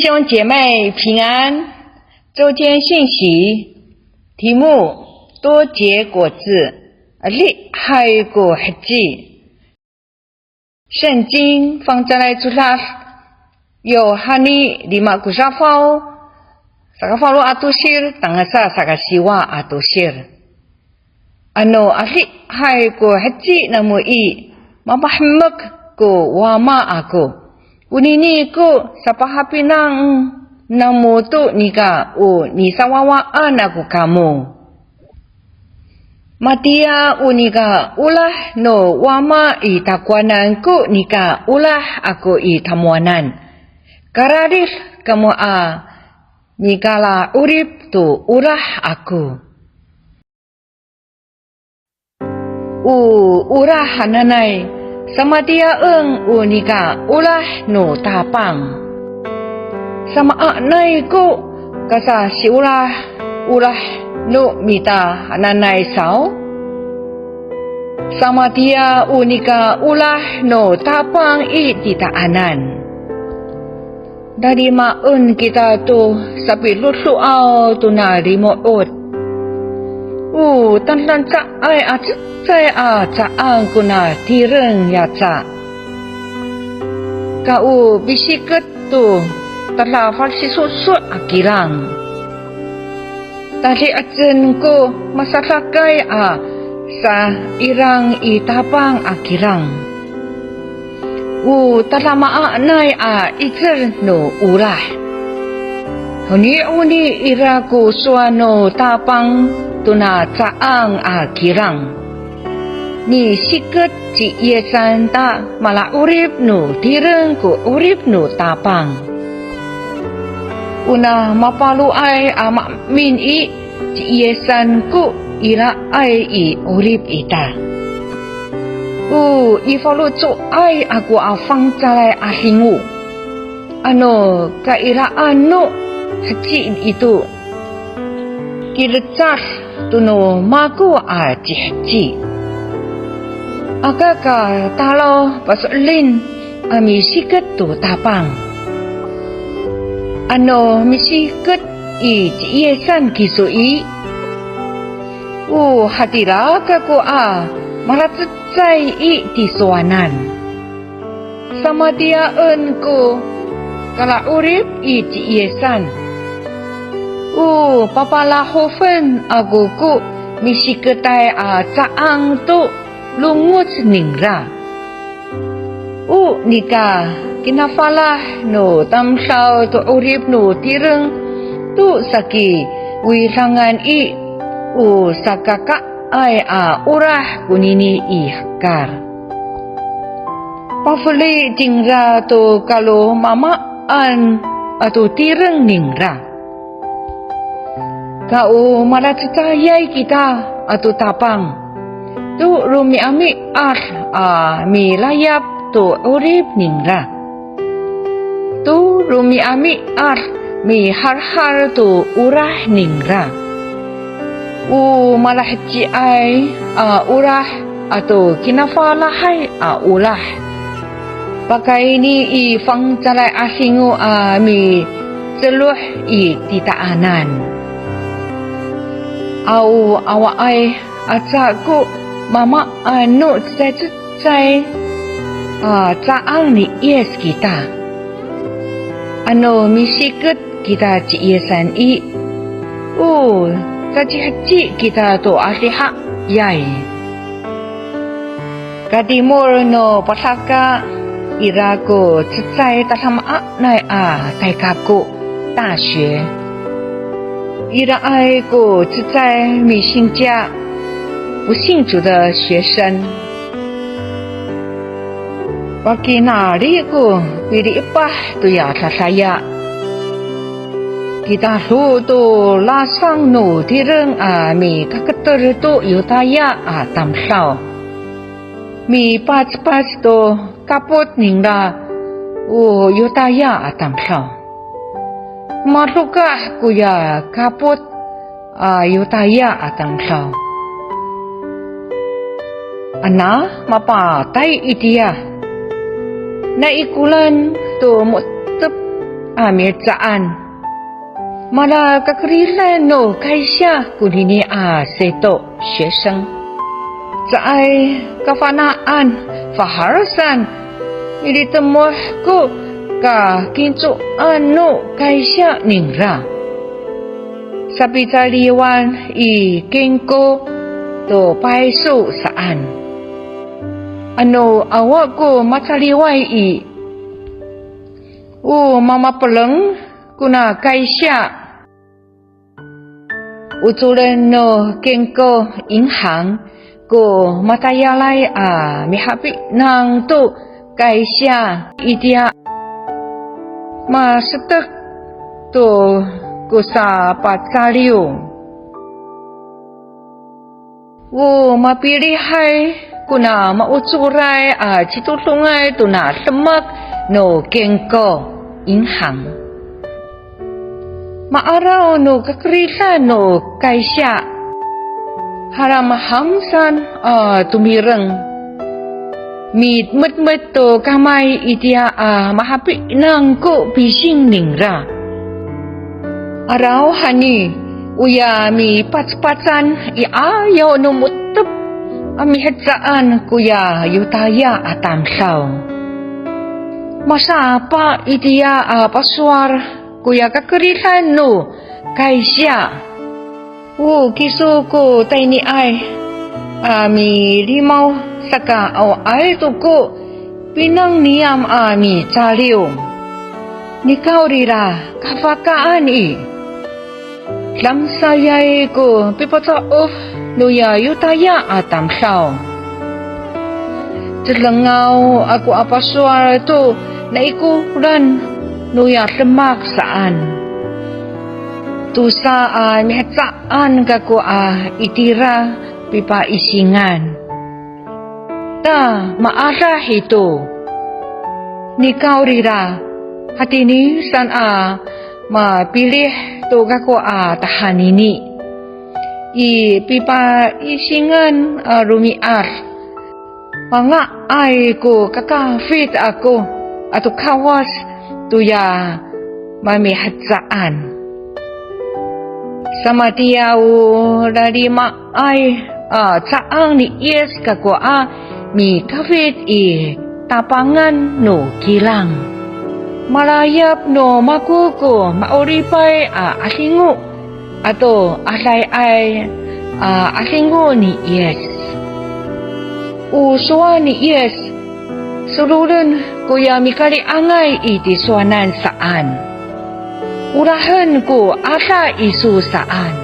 兄姐妹平安，周间信息题目：多结果子，厉害过黑记。圣经放在来tulas Yohani 5 kusafau sakafalu atusir tangasa sakasiwa atusir. Ano ahli hai ko haji namui mapahmak ko wama ako. Unini ko sa pahapinang namuto nika o ni sawawaan ako kamo. Matia unika ulah no wama itakwanan ko nika ulah ako itamuanan. Karadis kamu nikala urip tu ulah aku. Urah hananay sama dia unika ulah no tapang. Sama anay ko kasa si ulah no mita hananay sao. Sama dia unika ulah no tapang ititaanan. Dari maun kita tu sapi lusuaw tu na remote. Tantan ay at saya caang kuna tireng ya ca. Kau bisiket tu telah falsi susut akirang. Tadi ajen ko masasakai sa irang itapang akirang. Telah maanay iker no urah. Huni ira ko suano tapang tuna caang akirang. Ni siket ci iesan ta mala urip no tireng ko urip no tapang. Una mapalu ay min ci iesan ko ira ay urip ita. Ifalu cu ay aku afang calai ahingu. Ano kairaan no haji itu. Kilecah tuno maku ci haji. Agaka talo pasulin ami siket tu tapang. Ano misiket ci iesan kisui. Hatira kaku malatcai di suanan. Sama dia ko kala urip ci iesan. Papalahofen aku ku misiketai caang tu lungut ningra. Nika kinafalah no tamsaw tu urip no tireng tu saki wirangan sakaka ay urah kunini ihkar. Pafuli tingra tu kalau mamaan atau tireng ningra. Kau malatcayay kita atau tapang. Tu rumi ami mi layap tu urip ningra. Tu rumi ami mi har tu urah ningra. Malahci ay urah atau kinafalahay ulah. Pakai ni fang calai asingu mi celuh titaanan. Awa ay atsaku mama anu cai caang ni ies kita. Ano misiket kita ci iesan kaji haji kita tu asliha yai. Kadimur no pasaka iraku cai tasama nai taikaku daxue. Ira ai ko在米信家不信主的学生。Bagi nari ko pilih ipah tu ya saya. Kita tu lasang no tireng mi kaketer tu yutaya tamsau. Mi pas tu kaput ningda yutaya tamsau. Marukah kuya kaput yutaya tamsau. Ana mapa tai idia. Na ikulan tu mutep metsaan. Mala kakrilan no kaisya kunini seto 学生。在 kafanaan faharasan ilitemuh ko ka kintuan no kaisya ningra. Sabi taliwan I kengko to paiso saan. Ano awak ko mataliway mama peleng kuna kaisya. Utulan no kengko inhang ko matayalay mihapi nang to kaisya idia masetek to ko sa patsaliw. Mapilihai kuna mauturay citutungay to na semak no kengko inhang. Maaraw no kakrisa no kaisya. Haram hamsan tumireng. Mit to kamay itia mahapi nang ko bising ningra. Araw hani uya mi patspatsan ayaw no mutep amihetsaan kuya yutaya atamsaw. Masapa itia paswar kuya kakrisan no kaisya. Kiso ko tay ni ay mi limaw saka ay to ko pinang niyam mi tsaliw. Nikaw rira kafakaan Lamsayay ko pipataof nuya yutaya atamsaw. Tilangaw ako apaswar to naikuran nuya semak saan. Tusa mihetsaan kako itira pipa isingan. Ta maarah ito. Nikaw rira hatini san mapilih to kako tahanini. Pipa isingan rumiar. Mga ay ko kakafit ako ato kawas tuya mamihetsaan. Sama tiyaw larima ay tsaang ni Yes kako mi kafit tapangan no kilang. Malayap no makuko mauripay asingo ato asay ay asingo ni Yes. Uswa ni Yes sululun kuya mikaliangay itiswanan saan. Urahan ko asa isu saan.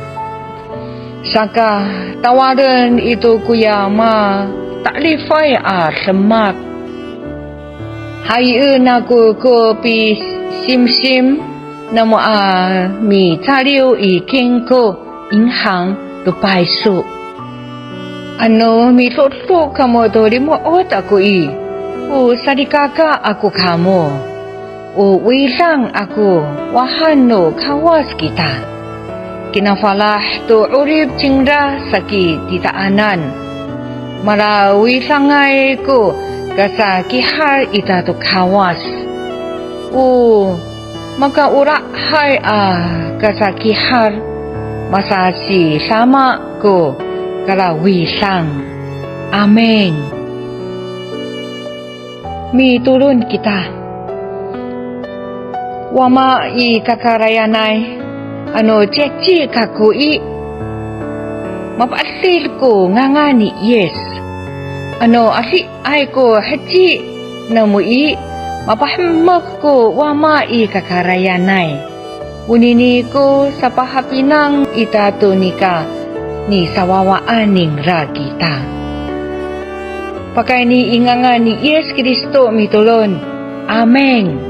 Saka tawaran itu kuya taklifay semak. Hayin ako ko pi sim namo mi taliw kengko inhang tupaiso. Ano mi lotlo kamo to limuot ako sadikaka ako kamo. Wilang ako wahano kawas kita. Kinafalah to urip cingda sakit titaanan. Mara wilangay ko kasa kihar ita to kawas. Makaurahay kasa kihar masasi sama ko kala wilang. Amen. Mi turun kita. Wama kakarayanay cekci kako mapasil ko nga ni Yes. Asi ay ko haji namo mapahamak ko wama kakarayanay. Unini ko sa pahapinang itato nika ni sawawaan ning ragita. Pakay ni inganga ni Yes Kristo mitulon. Amen.